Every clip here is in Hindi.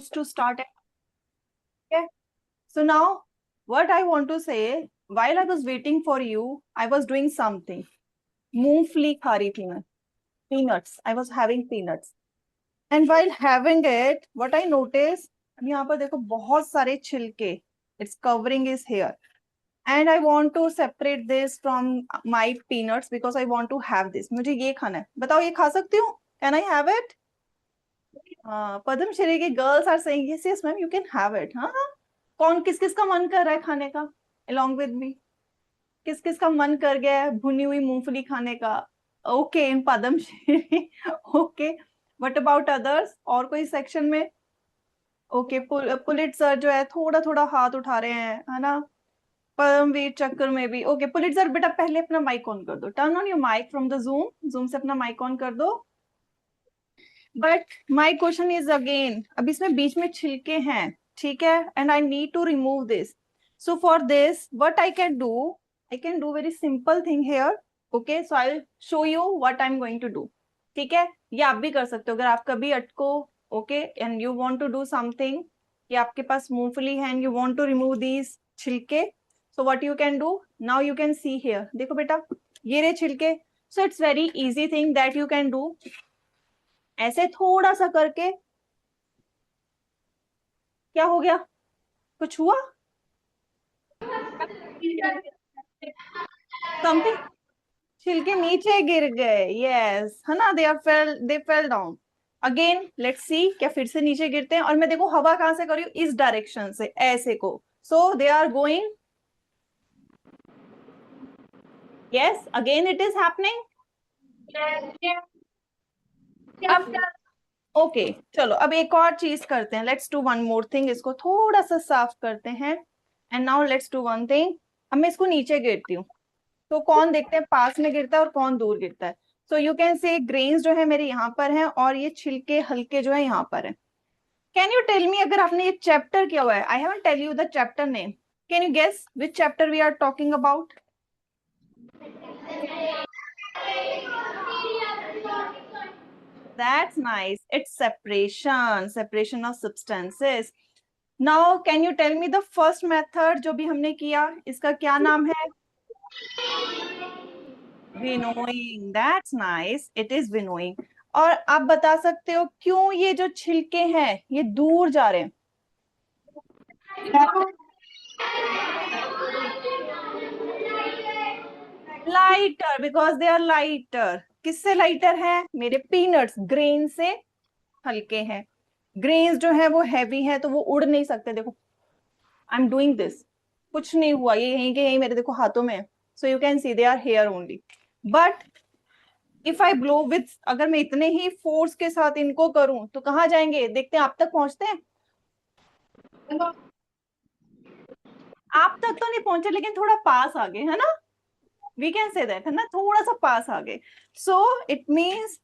to start. Okay. So now, what I want to say, while I was waiting for you, I was doing something. मूंगफली खा रही थी मैं. Peanuts. I was having peanuts. And while having it, what I noticed, यहाँ पर देखो बहुत सारे छिलके. It's covering his hair. And I want to separate this from my peanuts because I want to have this. मुझे ये खाना है. बताओ ये खा सकती हूँ? Can I have it? Padmashree की girls are saying yes yes ma'am you can have it. हाँ हाँ. कौन किस किस का मन कर रहा है खाने का along with me? किस किस का मन कर गया है भुनी हुई मूंगफली खाने का? Okay in Padmashree. Okay what about others? और कोई सेक्शन में? ओके पुलिट सर जो है थोड़ा थोड़ा हाथ उठा रहे हैं है ना. परमवीर चक्कर में भी. ओके पुलिट सर बेटा पहले अपना माइक ऑन कर दो. Turn on your mic from the Zoom से अपना माइक ऑन कर दो. But my question is again, अब इसमें बीच में छिलके हैं ठीक है and I need to remove this. So for this what I can do very simple thing here. Okay so I will show you what I am going to do. ठीक है ये आप भी कर सकते हो अगर आप कभी अटको. Okay and you want to do something कि आपके पास मूंगफली है and you want to remove these छिलके. So what you can do now, you can see here. देखो बेटा ये रहे छिलके. So it's very easy thing that you can do. ऐसे थोड़ा सा करके. क्या हो गया? कुछ हुआ? समथिंग. छिलके नीचे गिर गए. यस है ना. They fell down. Again let's see क्या फिर से नीचे गिरते हैं. और मैं देखो हवा कहां से कर रही हूँ, इस डायरेक्शन से ऐसे को. So they are going. Yes again it is happening. Okay चलो अब एक और चीज करते हैं. Let's do one more thing. इसको थोड़ा सा साफ करते हैं. And now let's do one thing. अब मैं इसको नीचे गिरती हूँ तो कौन देखते हैं पास में गिरता है और कौन दूर गिरता है. So you can say grains जो है मेरे यहाँ पर हैं और ये छिलके हल्के जो है यहाँ पर है. कैन यू टेल मी अगर आपने ये चैप्टर किया हुआ है. I haven't tell you the chapter name. Can you guess which chapter we are talking about? That's nice. It's separation of substances. Now, can you tell me the first method जो भी हमने किया इसका क्या नाम है? Winnowing. That's nice. It is winnowing. और आप बता सकते हो क्यों ये जो छिलके हैं ये दूर जा रहे हैं? Lighter, because they are lighter. किससे लाइटर है? मेरे पीनट्स ग्रेन से हल्के हैं. ग्रेन्स जो है वो हैवी है तो वो उड़ नहीं सकते. देखो आई एम डूइंग दिस. कुछ नहीं हुआ. ये यहीं के यहीं मेरे देखो हाथों में. So you can see they are here only. But if I blow with, अगर मैं इतने ही फोर्स के साथ इनको करूं तो कहाँ जाएंगे? देखते हैं आप तक पहुंचते हैं. आप तक तो नहीं पहुंचे लेकिन थोड़ा पास आ गए है ना. वी कैन से दैट है ना, थोड़ा सा पास आ गए. सो इट मीन्स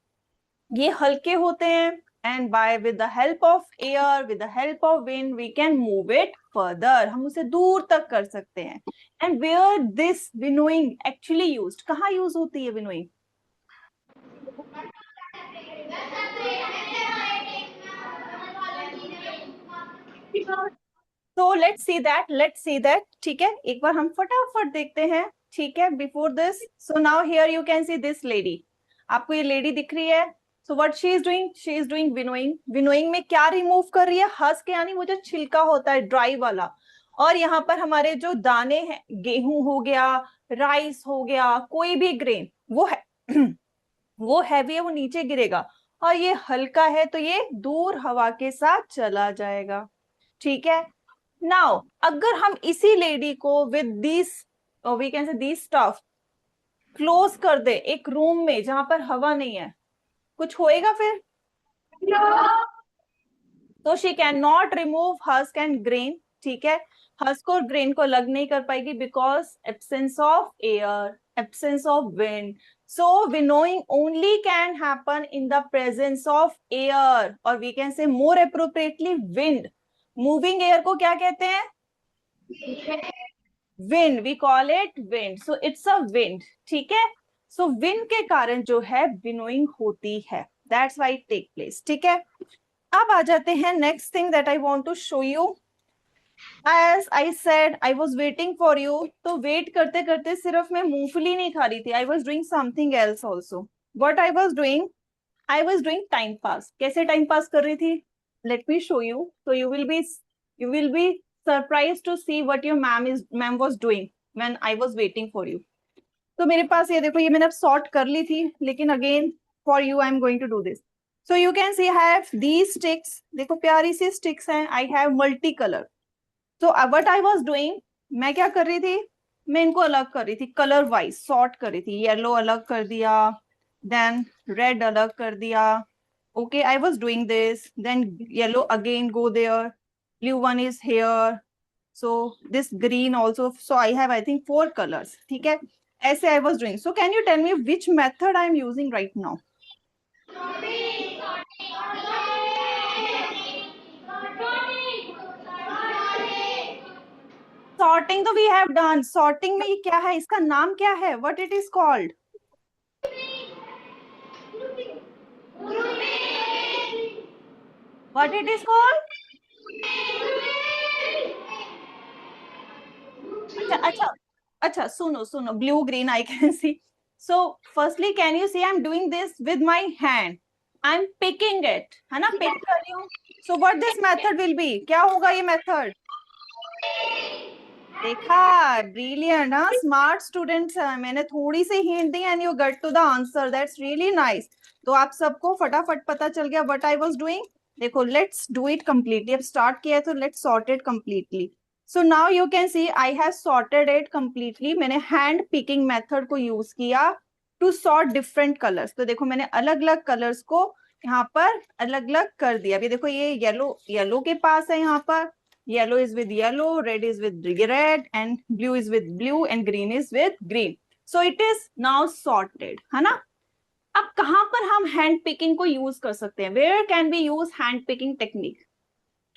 ये हल्के होते हैं and by with the help of air, with the help of wind, we can move it further. हम उसे दूर तक कर सकते हैं. And where this winnowing actually used? कहाँ यूज होती है winnowing? So let's see that. ठीक है एक बार हम फटाफट देखते हैं. ठीक है before this, so now here you can see this lady. आपको ये लेडी दिख रही है. So what she is doing? She is doing winnowing. Winnowing में क्या रिमूव कर रही है? हस्क यानी वो जो छिलका होता है ड्राई वाला. और यहाँ पर हमारे जो दाने हैं, गेहूं हो गया, राइस हो गया, कोई भी ग्रेन वो है वो हैवी है, वो नीचे गिरेगा. और ये हल्का है तो ये दूर हवा के साथ चला जाएगा. ठीक है. नाउ अगर हम इसी लेडी को with this we can say this stuff close कर दे एक रूम में जहां पर हवा नहीं है, कुछ होएगा फिर? तो she can not remove husk and grain. ठीक है हस्क और ग्रेन को अलग नहीं कर पाएगी because absence of air, absence of wind. So winnowing only can happen in the presence of air, or we can say more appropriately wind. Moving air को क्या कहते हैं? Wind. We call it wind. So it's a wind. ठीक है. So wind के कारण जो है winnowing होती है. That's why it take place. ठीक है. अब आ जाते हैं next thing that I want to show you. As I said, I was waiting for you. तो वेट करते करते सिर्फ मैं मूंगफली नहीं खा रही थी. I was doing something else also. What I was doing? I was doing time pass. कैसे time pass कर रही थी? Let me show you. So you will be surprised to see what your ma'am was doing when I was waiting for you. तो मेरे पास ये देखो, ये मैंने अब सॉर्ट कर ली थी, लेकिन again for you I am going to do this. So you can see have these sticks. देखो प्यारी सी स्टिक्स हैं. I have multi colour. तो व्हाट आई वाज डूइंग, मैं क्या कर रही थी, मैं इनको अलग कर रही थी, कलर वाइज सॉर्ट कर रही थी. येलो अलग कर दिया, देन रेड अलग कर दिया. Okay, I was doing this, then yellow again go there, blue one is here, so this green also. So I have I think 4 colours. ठीक है, ऐसे I was doing. So can you tell me which method I am using right now? Sorting तो वी हैव डन. सॉर्टिंग में ये क्या है, इसका नाम क्या है, what it is called? What it is called? अच्छा अच्छा अच्छा, सुनो सुनो, blue green I can see. So firstly can you see I am doing this with my hand. I am picking it, है ना, पिक कर रही हूँ. So what this method will be, क्या होगा ये मेथड? देखा, ब्रिलियंट. हाँ, स्मार्ट स्टूडेंट्स हैं. मैंने थोड़ी सी हिंट दी and you get to the answer. That's really nice. तो आप सबको फटाफट पता चल गया व्हाट आई वाज डूइंग. देखो, लेट्स डू इट कंप्लीटली. अब स्टार्ट किया है तो let's sort it completely. So now you can see I have sorted it completely. मैंने हैंड पिकिंग मेथड को यूज किया टू सॉर्ट डिफरेंट कलर्स. तो देखो, मैंने अलग अलग कलर्स को यहाँ पर अलग अलग कर दिया. अभी देखो, ये येलो येलो के पास है, यहाँ पर yellow is with yellow, red is with red, and blue is with blue, and green is with green. So it is now sorted, है ना. अब कहां पर हम हैंड पिकिंग को यूज कर सकते हैं? Where can be use hand picking technique?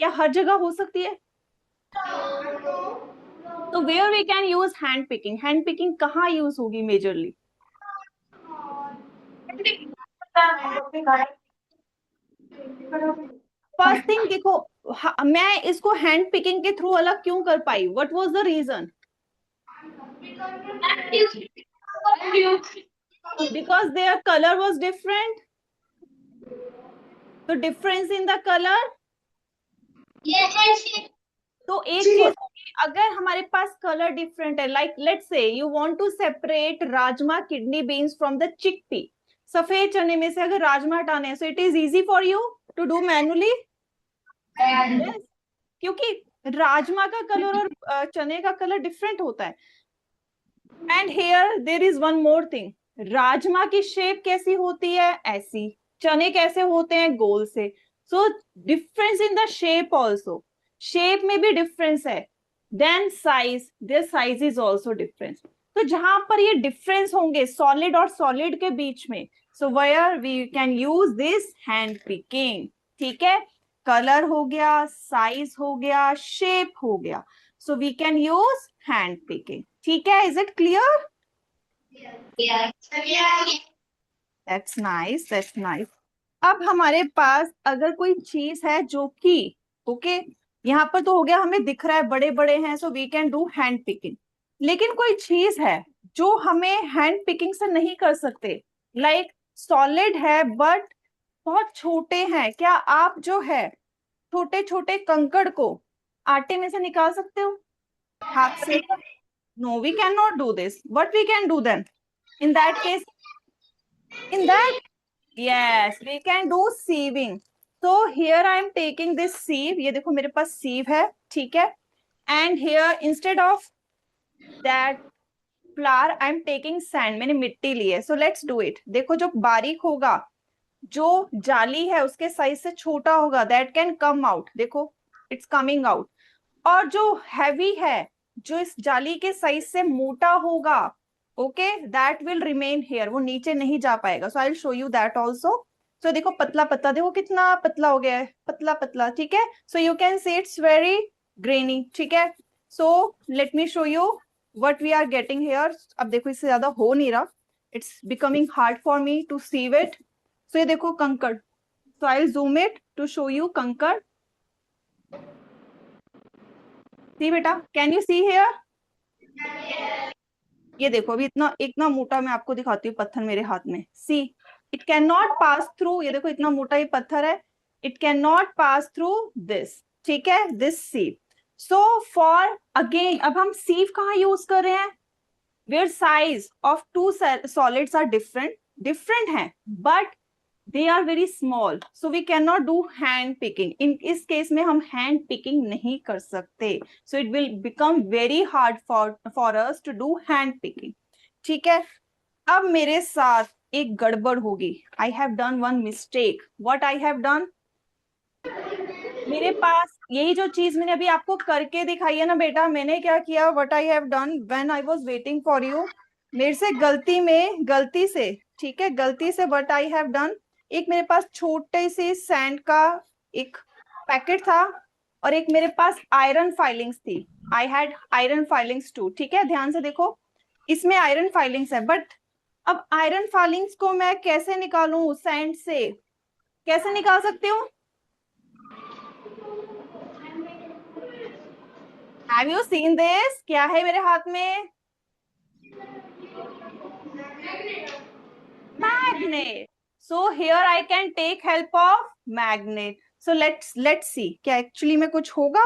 क्या हर जगह हो सकती है? तो where we can use hand picking कहाँ यूज होगी मेजरली? फर्स्ट थिंग देखो, मैं इसको हैंड पिकिंग के थ्रू अलग क्यों कर पाई? What was the reason? Because their color was different. तो डिफरेंस इन द कलर. तो एक चीज होगी, अगर हमारे पास कलर डिफरेंट है, like let's say you want to separate rajma kidney beans from the chickpea. सफेद चने में से अगर राजमा हटाने हैं, so it is easy for you to do manually. क्योंकि राजमा का कलर और चने का कलर डिफरेंट होता है. And here there is one more thing. राजमा की शेप कैसी होती है? ऐसी. चने कैसे होते हैं? गोल से. So difference in the shape also. Shape में भी डिफरेंस है. Then size, there size is also difference. तो जहां पर ये डिफरेंस होंगे सॉलिड और सॉलिड के बीच में, so where we can use this hand picking. ठीक है, कलर हो गया, साइज हो गया, शेप हो गया. So we can use hand picking. ठीक है, is it clear? That's nice, that's nice. अब हमारे पास अगर कोई चीज है जो कि ओके, यहाँ पर तो हो गया, हमें दिख रहा है बड़े बड़े हैं, so we can do hand picking. लेकिन कोई चीज है जो हमें हैंड पिकिंग से नहीं कर सकते, लाइक सॉलिड है बट बहुत छोटे हैं. क्या आप जो है छोटे छोटे कंकड़ को आटे में से निकाल सकते हो हाथ से? No, we can not do this. What we can do then in that case? In that, yes, we can do sieving. So here I am taking this sieve. ये देखो मेरे पास sieve है, ठीक है. And here instead of that flour I am taking sand. मैंने मिट्टी ली है. So let's do it. देखो, जो बारीक होगा, जो जाली है उसके साइज से छोटा होगा, that can come out. देखो, it's coming out. और जो हैवी है, जो इस जाली के साइज से मोटा होगा, okay, that will remain here. वो नीचे नहीं जा पाएगा. So I will show you that also. सो देखो, पतला पतला, देखो कितना पतला हो गया है, पतला पतला. ठीक है, so you can see it's very grainy. ठीक है, so let me show you what we are getting here. अब देखो, इससे ज्यादा हो नहीं रहा. It's becoming hard for me to sieve it. So ये देखो कंकड़, So I'll zoom it to show you कंकड़. See बेटा, can you see here? ये देखो अभी इतना इतना मोटा मैं आपको दिखाती हूँ पत्थर मेरे हाथ में. See, it cannot pass through. ये देखो इतना मोटा ये पत्थर है. It cannot pass through this. ठीक है, this sieve. So for again, अब हम sieve कहाँ यूज कर रहे हैं? Where size of two solids are different हैं, but they are very small, so we cannot do hand picking. इस केस में हम hand picking नहीं कर सकते, so it will become very hard for us to do hand picking. ठीक है, अब मेरे साथ एक गड़बड़ होगी. I have done one mistake. What I have done? मेरे पास यही जो चीज मैंने अभी आपको करके दिखाई है ना बेटा, मैंने क्या किया? What I have done when I was waiting for you, मेरे से गलती से, ठीक है, गलती से what I have done, एक मेरे पास छोटे से सैंड का एक पैकेट था और एक मेरे पास आयरन फाइलिंग्स थी. I had iron filings too. ठीक है, ध्यान से देखो, इसमें आयरन फाइलिंग्स है, बट अब आयरन फाइलिंग्स को मैं कैसे निकालूं सैंड से? कैसे निकाल सकती हूँ? Have you seen this? क्या है मेरे हाथ में? Magnet. So here I can take help of magnet. So let's see. क्या actually में कुछ होगा?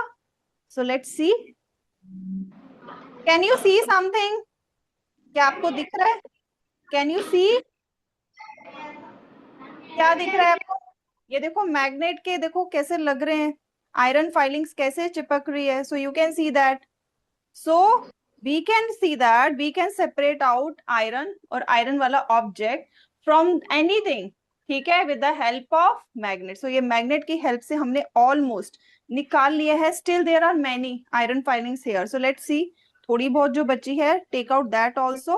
So let's see. Can you see something? क्या आपको दिख रहा है? Can you see? क्या दिख रहा है आपको? ये देखो मैग्नेट के देखो कैसे लग रहे हैं, आयरन फाइलिंग्स कैसे चिपक रही है. So you can see that. So we can see that we can separate out iron और iron वाला object from anything. ठीक है, with the help of magnet. So ये magnet की help से हमने almost निकाल लिया है. Still there are many iron filings here. So let's see. थोड़ी बहुत जो बची है, take out that also,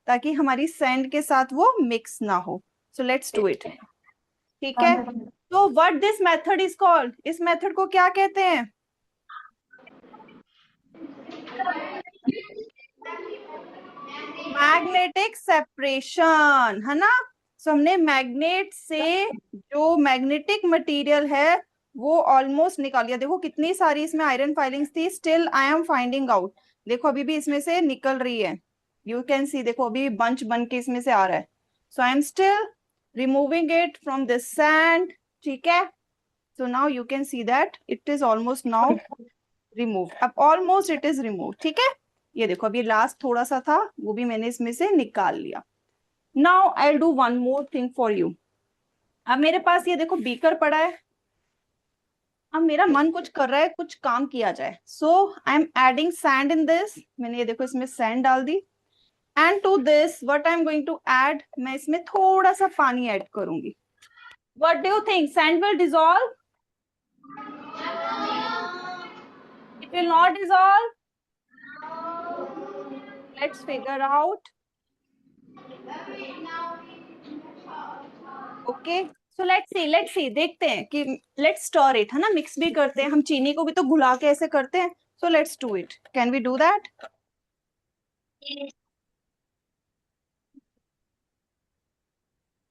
ताकि हमारी sand के साथ वो mix ना हो. So let's do it. ठीक है, तो what this method is called? इस method को क्या कहते हैं? मैग्नेटिक सेपरेशन, है ना. सो हमने मैग्नेट से जो मैग्नेटिक मटेरियल है वो ऑलमोस्ट निकाल लिया. देखो कितनी सारी इसमें आयरन फाइलिंग्स थी. Still I am finding out. देखो अभी भी इसमें से निकल रही है. यू कैन सी, देखो अभी बंच बन के इसमें से आ रहा है. So I am still removing it from this sand. ठीक है, so now you can see that it is almost now remove. अब ऑलमोस्ट इट इज रिमूव. ठीक है, ये देखो अभी लास्ट थोड़ा सा था वो भी मैंने इसमें से निकाल लिया. Now I will do one more thing for you. अब मेरे पास ये देखो बीकर पड़ा है. अब मेरा मन कुछ कर रहा है कुछ काम किया जाए. So I am adding sand in this. मैंने ये देखो इसमें सैंड डाल दी. And to this what I am going to add, मैं इसमें थोड़ा सा पानी ऐड करूंगी. What do you think? Sand will dissolve? It will not dissolve. Let's figure out. Okay, so let's see, देखते हैं कि let's stir it, है ना, मिक्स भी करते हैं हम. चीनी को भी तो घुला के ऐसे करते हैं. So let's do it. Can we do that? Yes.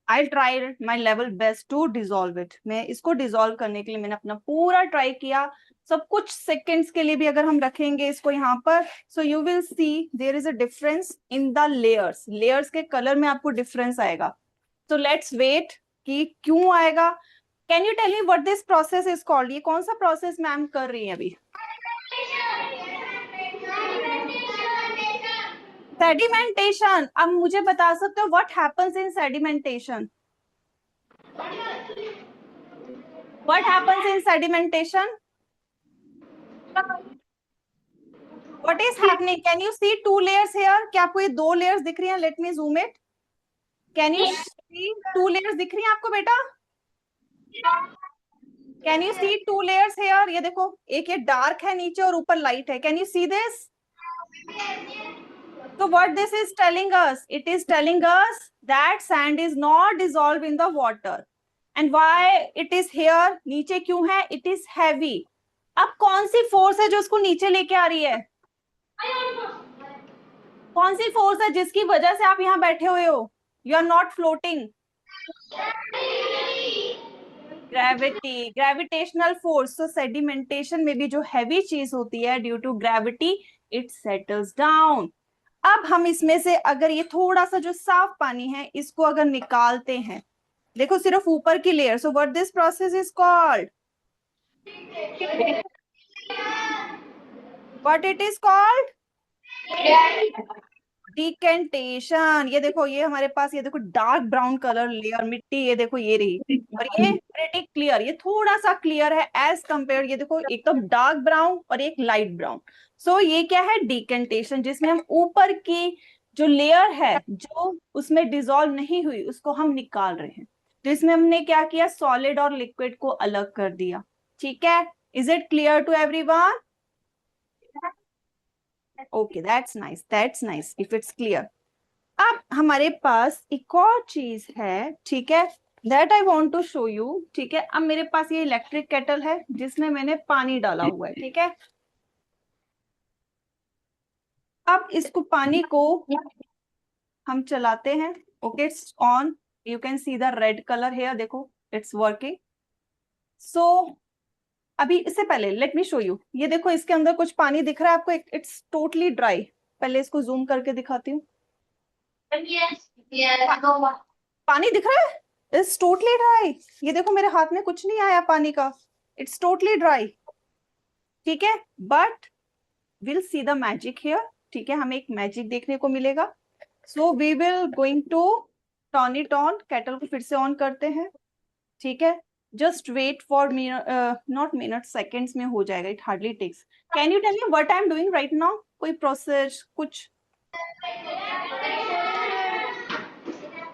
I'll try my level best to dissolve it. मैं इसको डिसॉल्व करने के लिए मैंने अपना पूरा ट्राई किया. सब कुछ सेकेंड्स के लिए भी अगर हम रखेंगे इसको यहाँ पर, so you will see there is a difference in the layers. Layers के कलर में आपको डिफरेंस आएगा. सो लेट्स वेट कि क्यों आएगा. Can you tell me what this process is called? ये कौन सा प्रोसेस मैम कर रही है अभी? सेडिमेंटेशन. अब मुझे बता सकते हो what happens in sedimentation? What happens in sedimentation? What is happening? Can you see two layers here? क्या आपको ये दो layers दिख रही हैं? Let me zoom it. Can you see two layers दिख रही हैं आपको बेटा? Can you see two layers here? ये देखो एक ये dark है नीचे और ऊपर light है. Can you see this? So what this is telling us? It is telling us that sand is not dissolved in the water. And why it is here? नीचे क्यों है? It is heavy. अब कौन सी फोर्स है जो उसको नीचे लेके आ रही है? कौन सी फोर्स है जिसकी वजह से आप यहाँ बैठे हुए हो? You are not floating. Gravity, gravitational force. तो सेडिमेंटेशन में भी जो हैवी चीज होती है, due to gravity it settles down. अब हम इसमें से अगर ये थोड़ा सा जो साफ पानी है इसको अगर निकालते हैं, देखो सिर्फ ऊपर की layer, so what this process is called, what it is called, decantation. ये देखो, ये हमारे पास, ये देखो डार्क ब्राउन कलर लेयर मिट्टी, ये देखो ये रही, और ये प्रेटी क्लियर, ये थोड़ा सा क्लियर है एज कंपेयर, ये देखो एकदम डार्क ब्राउन और एक लाइट ब्राउन। सो ये क्या है, डिकेंटेशन, जिसमें हम ऊपर की जो लेयर है जो उसमें डिसॉल्व नहीं हुई उसको हम निकाल रहे हैं। तो इसमें हमने क्या किया, सॉलिड और लिक्विड को अलग कर दिया। ठीक है, is it clear to everyone? Okay, that's nice, that's nice if it's clear. अब हमारे पास एक और चीज है, ठीक है, that I want to show you. ठीक है, अब मेरे पास ये इलेक्ट्रिक केटल है जिसमें मैंने पानी डाला हुआ है। ठीक है, अब इसको पानी को हम चलाते हैं। Okay, it's on, you can see the red colour here, देखो इट्स वर्किंग। सो अभी इससे पहले लेट मी शो यू, ये देखो इसके अंदर कुछ पानी दिख रहा है आपको, इट्स टोटली ड्राई। पहले इसको जूम करके दिखाती हूँ। पानी दिख रहा है, इट्स टोटली ड्राई। ये देखो मेरे हाथ में कुछ नहीं आया पानी का, इट्स टोटली ड्राई। ठीक है, but will see the magic here. ठीक है, हमें एक मैजिक देखने को मिलेगा। So we will going to turn it on, kettle को फिर से ऑन करते हैं। ठीक है, just wait for not minute, seconds में हो जाएगा, it hardly takes. Can you tell me what I am doing right now, कोई प्रोसेस कुछ?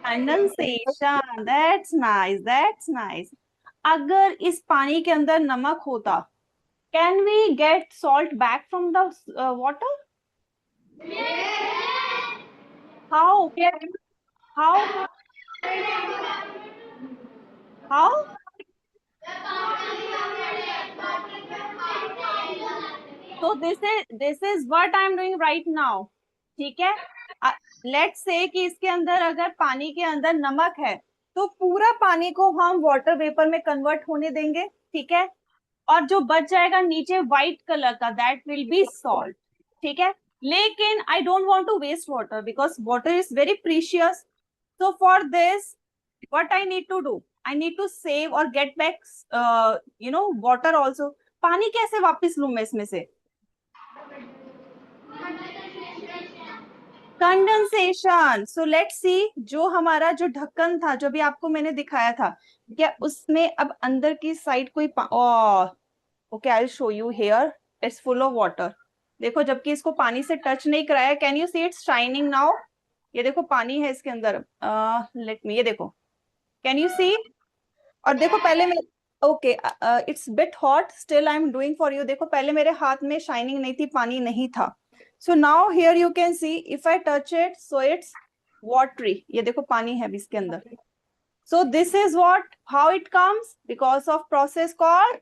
Condensation, that's nice, that's nice. अगर इस पानी के अंदर नमक होता, can we get salt back from the water? How how how? तो this is what I am doing right now. ठीक है, लेट्स से कि इसके अंदर अगर पानी के अंदर नमक है तो पूरा पानी को हम वाटर वेपर में कन्वर्ट होने देंगे। ठीक है, और जो बच जाएगा नीचे व्हाइट कलर का, दैट विल बी सॉल्ट। ठीक है, लेकिन I don't want to waste water because water is very precious. So for this what I need to do, I need to save और गेट बैक वाटर ऑल्सो। पानी कैसे वापस लूं मैं इसमें से? कंडेंसेशन। सो लेट्स सी, जो हमारा जो ढक्कन था, जो भी आपको मैंने दिखाया था, क्या उसमें अब अंदर की साइड कोई okay, I will show you here, it's full of water. देखो, जबकि इसको पानी से टच नहीं कराया, can you see it's shining now? ये देखो पानी है इसके अंदर, लेट मी, ये देखो, कैन यू सी? और देखो पहले मैं, okay, it's bit hot, still I am doing for you. देखो पहले मेरे हाथ में शाइनिंग नहीं थी, पानी नहीं था। So now here you can C, if I touch it so it's watery, ये देखो पानी है अभी इसके अंदर। So this is what, how it comes, because of process called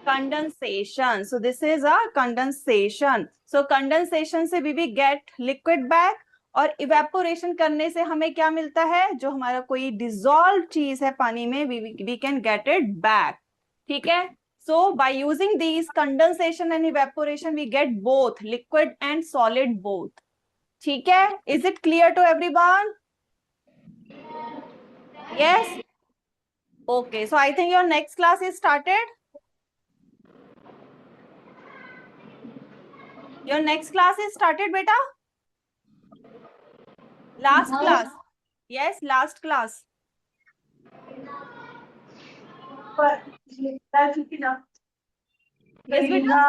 condensation. So this is a condensation. So condensation से we get liquid back, और इवेपोरेशन करने से हमें क्या मिलता है, जो हमारा कोई डिजॉल्व चीज है पानी में, we can get it back. ठीक है, so by using these condensation and evaporation we get both liquid and solid both. ठीक है, is it clear to everyone? Yes. Okay, so I think your next class is started. Your next class is started, beta? Last class. Yes, last class. Yes, beta.